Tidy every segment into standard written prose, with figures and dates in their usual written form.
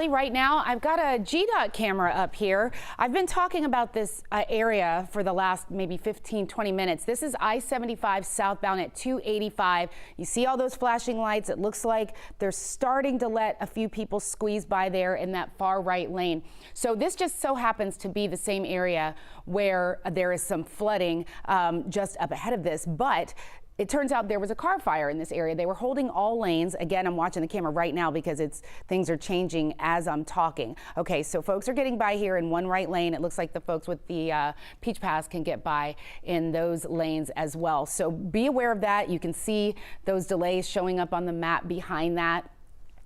Riley, right now I've got a GDOT camera up here. I've been talking about this area for the last maybe 15-20 minutes. This is I-75 southbound at 285. You see all those flashing lights. It looks like they're starting to let a few people squeeze by there in that far right lane. So this just so happens to be the same area where there is some flooding just up ahead of this, but it turns out there was a car fire in this area. They were holding all lanes. Again, I'm watching the camera right now because things are changing as I'm talking. Okay, so folks are getting by here in one right lane. It looks like the folks with the Peach Pass can get by in those lanes as well. So be aware of that. You can see those delays showing up on the map behind that.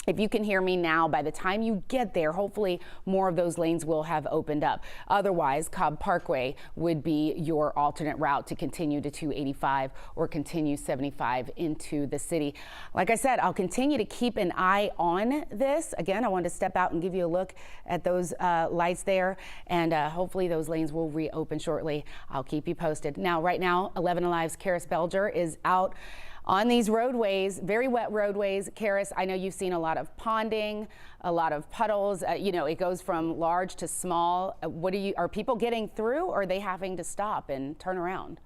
If you can hear me now, by the time you get there, hopefully more of those lanes will have opened up. Otherwise, Cobb Parkway would be your alternate route to continue to 285 or continue 75 into the city. Like I said, I'll continue to keep an eye on this. Again, I wanted to step out and give you a look at those lights there, and hopefully those lanes will reopen shortly. I'll keep you posted. Now, right now, 11 Alive's Karis Belger is out on these roadways, very wet roadways. Karis, I know you've seen a lot of ponding, a lot of puddles. You know, it goes from large to small. Are people getting through, or are they having to stop and turn around?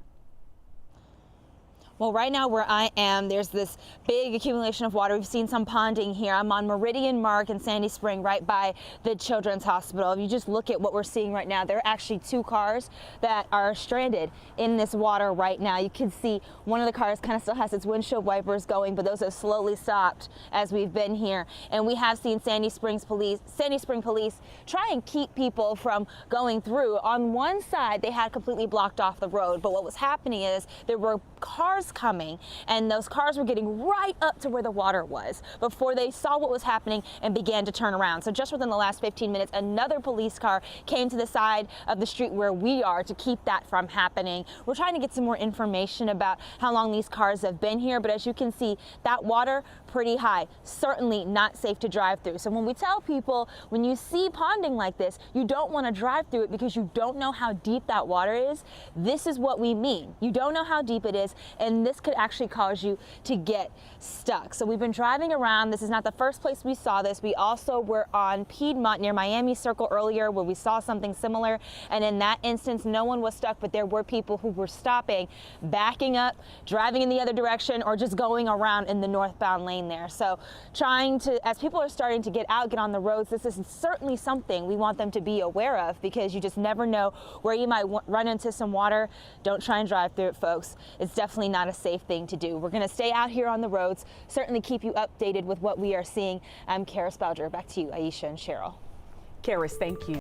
Well, right now where I am, there's this big accumulation of water. We've seen some ponding here. I'm on Meridian Mark in Sandy Spring, right by the Children's Hospital. If you just look at what we're seeing right now, there are actually two cars that are stranded in this water right now. You can see one of the cars kind of still has its windshield wipers going, but those have slowly stopped as we've been here. And we have seen Sandy Spring police try and keep people from going through. On one side, they had completely blocked off the road, but what was happening is there were cars coming, and those cars were getting right up to where the water was before they saw what was happening and began to turn around. So just within the last 15 minutes, another police car came to the side of the street where we are to keep that from happening. We're trying to get some more information about how long these cars have been here, but as you can see, that water pretty high, certainly not safe to drive through. So when we tell people, when you see ponding like this, you don't want to drive through it because you don't know how deep that water is. This is what we mean. You don't know how deep it is, and this could actually cause you to get stuck. So we've been driving around. This is not the first place we saw this. We also were on Piedmont near Miami Circle earlier where we saw something similar, and in that instance no one was stuck, but there were people who were stopping, backing up, driving in the other direction, or just going around in the northbound lane there. So trying to, as people are starting to get out, get on the roads, this is certainly something we want them to be aware of, because you just never know where you might run into some water. Don't try and drive through it, folks. It's definitely not a safe thing to do. We're going to stay out here on the roads, certainly keep you updated with what we are seeing. I'm Karis Belger. Back to you, Aisha and Cheryl. Karis, thank you.